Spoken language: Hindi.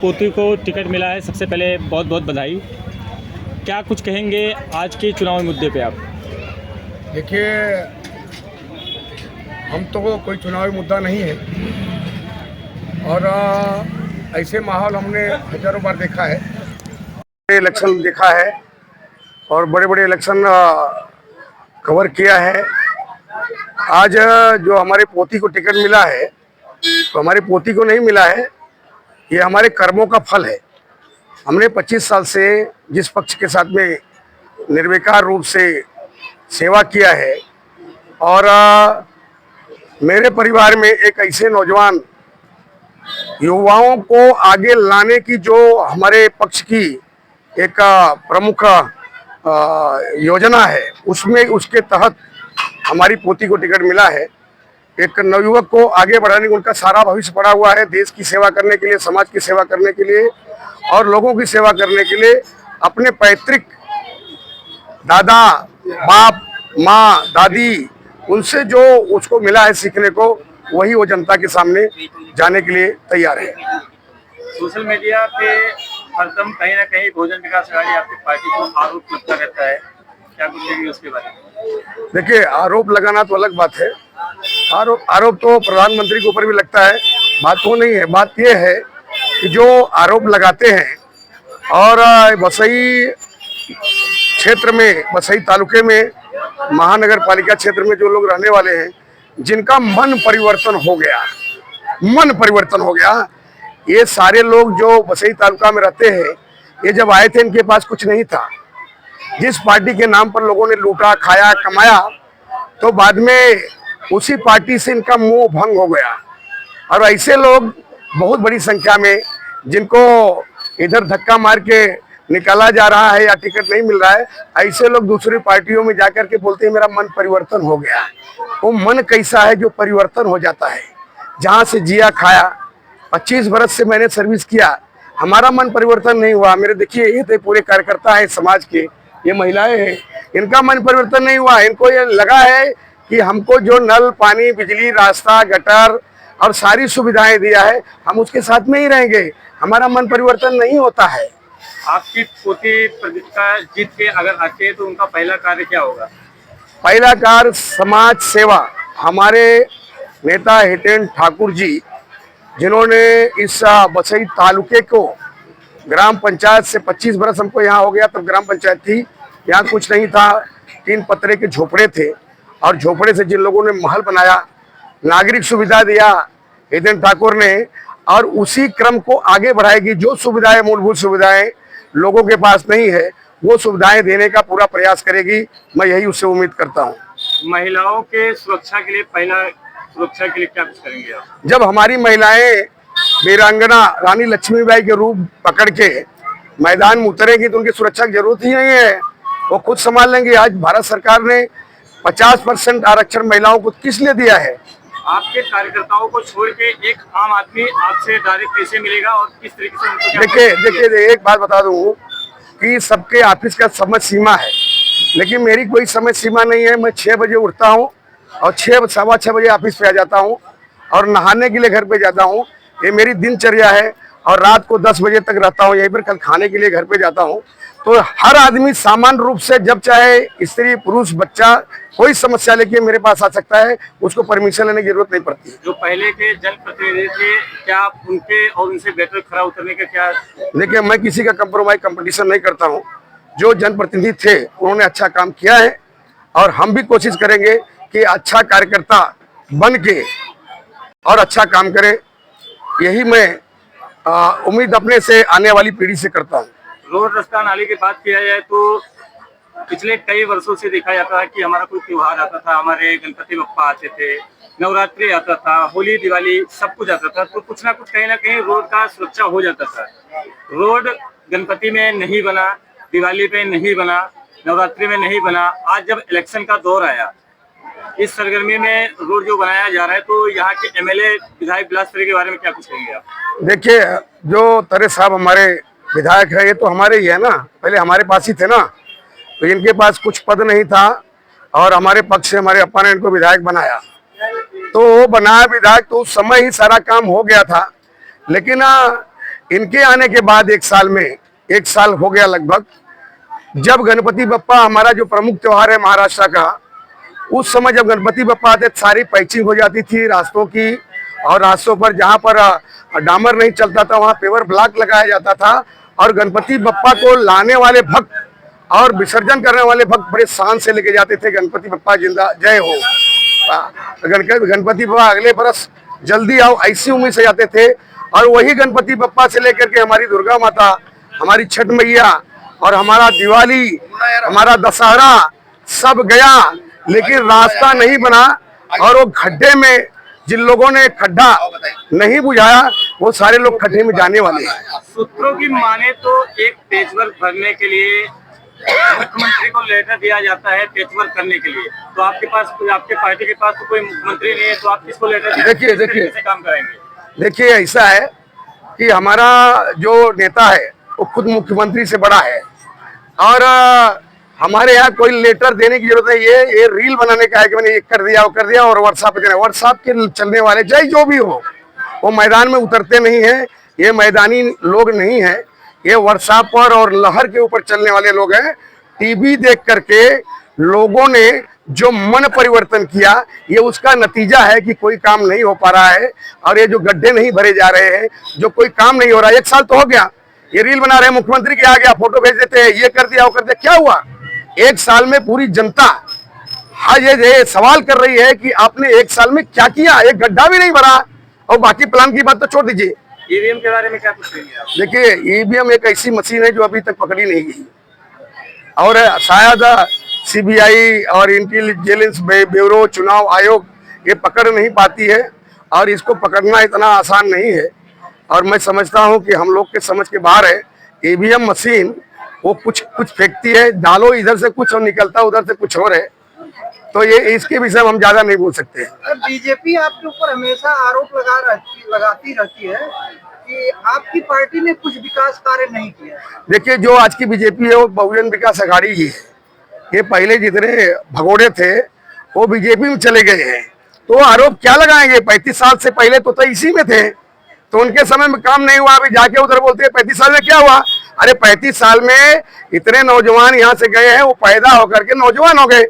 पोती को टिकट मिला है, सबसे पहले बहुत बहुत बधाई। क्या कुछ कहेंगे आज के चुनावी मुद्दे पे आप? देखिए, हम तो कोई चुनावी मुद्दा नहीं है और ऐसे माहौल हमने हजारों बार देखा है, इलेक्शन देखा है और बड़े बड़े इलेक्शन कवर किया है। आज जो हमारे पोती को टिकट मिला है तो हमारे पोती को नहीं मिला है, ये हमारे कर्मों का फल है। हमने 25 साल से जिस पक्ष के साथ में निर्विकार रूप से सेवा किया है और मेरे परिवार में एक ऐसे नौजवान युवाओं को आगे लाने की जो हमारे पक्ष की एक प्रमुख योजना है, उसमें उसके तहत हमारी पोती को टिकट मिला है। एक नवयुवक को आगे बढ़ाने का उनका सारा भविष्य पड़ा हुआ है, देश की सेवा करने के लिए, समाज की सेवा करने के लिए और लोगों की सेवा करने के लिए। अपने पैतृक दादा, बाप, माँ, दादी, उनसे जो उसको मिला है सीखने को, वही वो जनता के सामने जाने के लिए तैयार है। सोशल मीडिया पे हरदम कहीं ना कहीं बहुजन विकास आघाड़ी आपकी पार्टी को आरोप लगता रहता है, क्या कुछ कहेंगे उसके बारे में? देखिए, आरोप लगाना तो अलग बात है, आरोप तो प्रधानमंत्री के ऊपर भी लगता है, बात वो नहीं है। बात ये है कि जो आरोप लगाते हैं और बसई क्षेत्र में, बसई तालुके में, महानगर पालिका क्षेत्र में जो लोग रहने वाले हैं, जिनका मन परिवर्तन हो गया, ये सारे लोग जो बसई तालुका में रहते हैं, ये जब आए थे इनके पास कुछ नहीं था। जिस पार्टी के नाम पर लोगों ने लूटा, खाया, कमाया, तो बाद में उसी पार्टी से इनका मोह भंग हो गया। और ऐसे लोग बहुत बड़ी संख्या में, जिनको इधर धक्का मार के निकाला जा रहा है या टिकट नहीं मिल रहा है, ऐसे लोग दूसरी पार्टियों में जाकर के बोलते हैं मेरा मन परिवर्तन हो गया। वो मन कैसा है जो परिवर्तन हो जाता है? जहाँ से जिया खाया, 25 बरस से मैंने सर्विस किया, हमारा मन परिवर्तन नहीं हुआ। मेरे देखिए, ये तो पूरे कार्यकर्ता है समाज के, ये महिलाएं हैं, इनका मन परिवर्तन नहीं हुआ। इनको ये लगा है कि हमको जो नल, पानी, बिजली, रास्ता, गटर और सारी सुविधाएं दिया है, हम उसके साथ में ही रहेंगे, हमारा मन परिवर्तन नहीं होता है। आपकी पोती प्रतिष्ठा जीत के अगर आते हैं तो उनका पहला कार्य क्या होगा? पहला कार्य समाज सेवा। हमारे नेता हितेन ठाकुर जी, जिन्होंने इस बसई तालुके को ग्राम पंचायत से 25 बरस हमको यहाँ हो गया, तब ग्राम पंचायत थी, यहाँ कुछ नहीं था, 3 पत्रे के झोपड़े थे और झोपड़े से जिन लोगों ने महल बनाया, नागरिक सुविधा दिया हितेन ठाकुर ने, और उसी क्रम को आगे बढ़ाएगी। जो सुविधाएं, मूलभूत सुविधाएं लोगों के पास नहीं है, वो सुविधाएं देने का पूरा प्रयास करेगी। मैं यही उससे उम्मीद करता हूँ। महिलाओं के सुरक्षा के लिए, पहला सुरक्षा के लिए क्या कुछ करेंगे आप? जब हमारी महिलाएं वीरांगना रानी लक्ष्मीबाई के रूप पकड़ के मैदान में उतरेंगी तो उनकी सुरक्षा की जरूरत ही नहीं है, वो खुद संभाल लेंगे। आज भारत सरकार ने 50% आरक्षण महिलाओं को किस लिए दिया है? आपके कार्यकर्ताओं को छोड़ के एक आम आदमी आपसे डायरेक्ट कैसे मिलेगा और किस तरीके से उनको? देखिए, एक बात बता दूं कि सबके ऑफिस का समय सीमा है, लेकिन मेरी कोई समय सीमा नहीं है। मैं 6 बजे उठता हूं और 6, सवा 6 बजे ऑफिस पे आ जाता हूं और नहाने के लिए घर पे जाता हूं। ये मेरी दिनचर्या है और रात को 10 बजे तक रहता हूं यहीं पर, कल खाने के लिए घर पे जाता हूं। तो हर आदमी सामान्य रूप से, जब चाहे स्त्री, पुरुष, बच्चा, कोई समस्या लेके मेरे पास आ सकता है, उसको परमिशन लेने की जरूरत नहीं पड़ती। जो पहले के जनप्रतिनिधि थे, क्या आप उनके और उनसे बेहतर खरा उतरने का क्या? देखिए, मैं किसी का कंपटीशन नहीं करता हूं। जो जनप्रतिनिधि थे उन्होंने अच्छा काम किया है और हम भी कोशिश करेंगे कि अच्छा कार्यकर्ता बन के और अच्छा काम करे। यही मैं उम्मीद अपने से आने वाली पीढ़ी से करता हूँ। रोड, रास्ता, नाली की बात किया जाए तो पिछले कई वर्षों से देखा जाता है कि हमारा कोई त्योहार आता था, हमारे गणपति बप्पा आते थे, नवरात्रि आता था, होली, दिवाली, सब कुछ आता था, तो कुछ ना कुछ कहीं ना कहीं रोड का सुरक्षा हो जाता था। रोड गणपति में नहीं बना, दिवाली पे नहीं बना, नवरात्रि में नहीं बना। आज जब इलेक्शन का दौर आया, इस सरगर्मी में रोड जो बनाया जा रहा है, तो यहाँ के एमएलए विधायक बिलास तरे के बारे में क्या कुछ कहेंगे आप? देखिए, जो तरे साहब हमारे विधायक है, ये तो हमारे ही है ना, पहले हमारे पास ही थे ना, तो इनके पास कुछ पद नहीं था और हमारे पक्ष से हमारे अप्पा ने इनको विधायक बनाया। तो वो बनाया विधायक तो उस समय ही सारा काम हो गया था। लेकिन इनके आने के बाद 1 साल हो गया लगभग, जब गणपति बप्पा हमारा जो प्रमुख त्योहार है महाराष्ट्र का, उस समय जब गणपति बप्पा आते सारी पैचिंग हो जाती थी रास्तों की, और रास्तों पर जहां पर डामर नहीं चलता था वहां पेवर ब्लॉक लगाया जाता था, और गणपति बप्पा को लाने वाले भक्त और विसर्जन करने वाले भक्त बड़े शान से लेके जाते थे, गणपति बप्पा जिंदा जय हो। गणपति बप्पा अगले बरस जल्दी आओ ऐसी उम्मीद से जाते थे। और वही गणपति बप्पा से लेकर के हमारी दुर्गा माता, हमारी छठ मैया और हमारा दिवाली, हमारा दशहरा सब गया, लेकिन रास्ता नहीं बना। और वो खड्डे में जिन लोगों ने खड्डा नहीं बुझाया वो सारे लोग खड्डे में जाने वाले हैं। सूत्रों की माने तो एक पेचवर्क भरने के लिए मुख्यमंत्री को लेटर दिया जाता है पेचवर्क करने के लिए, तो आपके पार्टी के पास तो कोई मुख्यमंत्री नहीं है, तो आप किसको लेटर देखिए कैसे काम करेंगे? देखिए ऐसा है कि हमारा जो नेता है वो खुद मुख्यमंत्री से बड़ा है, और हमारे यहाँ कोई लेटर देने की जरूरत नहीं है। ये रील बनाने का है कि मैंने ये कर दिया वो कर दिया, और व्हाट्सएप पे देना। व्हाट्सएप के चलने वाले चाहे जो भी हो वो मैदान में उतरते नहीं है, ये मैदानी लोग नहीं है, ये व्हाट्सएप पर और लहर के ऊपर चलने वाले लोग हैं। टीवी देख करके लोगों ने जो मन परिवर्तन किया, ये उसका नतीजा है कि कोई काम नहीं हो पा रहा है, और ये जो गड्ढे नहीं भरे जा रहे हैं, जो कोई काम नहीं हो रहा है। 1 साल तो हो गया, ये रील बना रहे हैं, मुख्यमंत्री के आ गया फोटो भेज देते हैं, ये कर दिया वो कर दिया, क्या हुआ? 1 साल में पूरी जनता ये सवाल कर रही है कि आपने 1 साल में क्या किया? एक गड्ढा भी नहीं भरा, और बाकी प्लान की बात तो छोड़ दीजिए। ईवीएम के बारे में क्या कुछ कहेंगे आप? देखिए ईवीएम एक ऐसी मशीन है जो अभी तक पकड़ी नहीं गई, और शायद सीबीआई और इंटेलिजेंस ब्यूरो, चुनाव आयोग ये पकड़ नहीं पाती है, और इसको पकड़ना इतना आसान नहीं है। और मैं समझता हूं कि हम लोग के समझ के बाहर है। ईवीएम मशीन वो कुछ फेंकती है, डालो इधर से कुछ और निकलता उधर से कुछ और है, तो ये इसके विषय में हम ज्यादा नहीं बोल सकते। बीजेपी आपके ऊपर हमेशा आरोप लगाती रहती है कि आपकी पार्टी ने कुछ विकास कार्य नहीं किया। देखिए जो आज की बीजेपी है वो बहुजन विकास अघाड़ी ही है। ये पहले जितने भगोड़े थे वो बीजेपी में चले गए हैं, तो आरोप क्या लगाएंगे? 35 साल से पहले तो इसी में थे, तो उनके समय में काम नहीं हुआ, अभी जाके उधर बोलते हैं 35 साल में क्या हुआ? अरे 35 साल में इतने नौजवान यहाँ से गए हैं, वो पैदा होकर के नौजवान हो गए।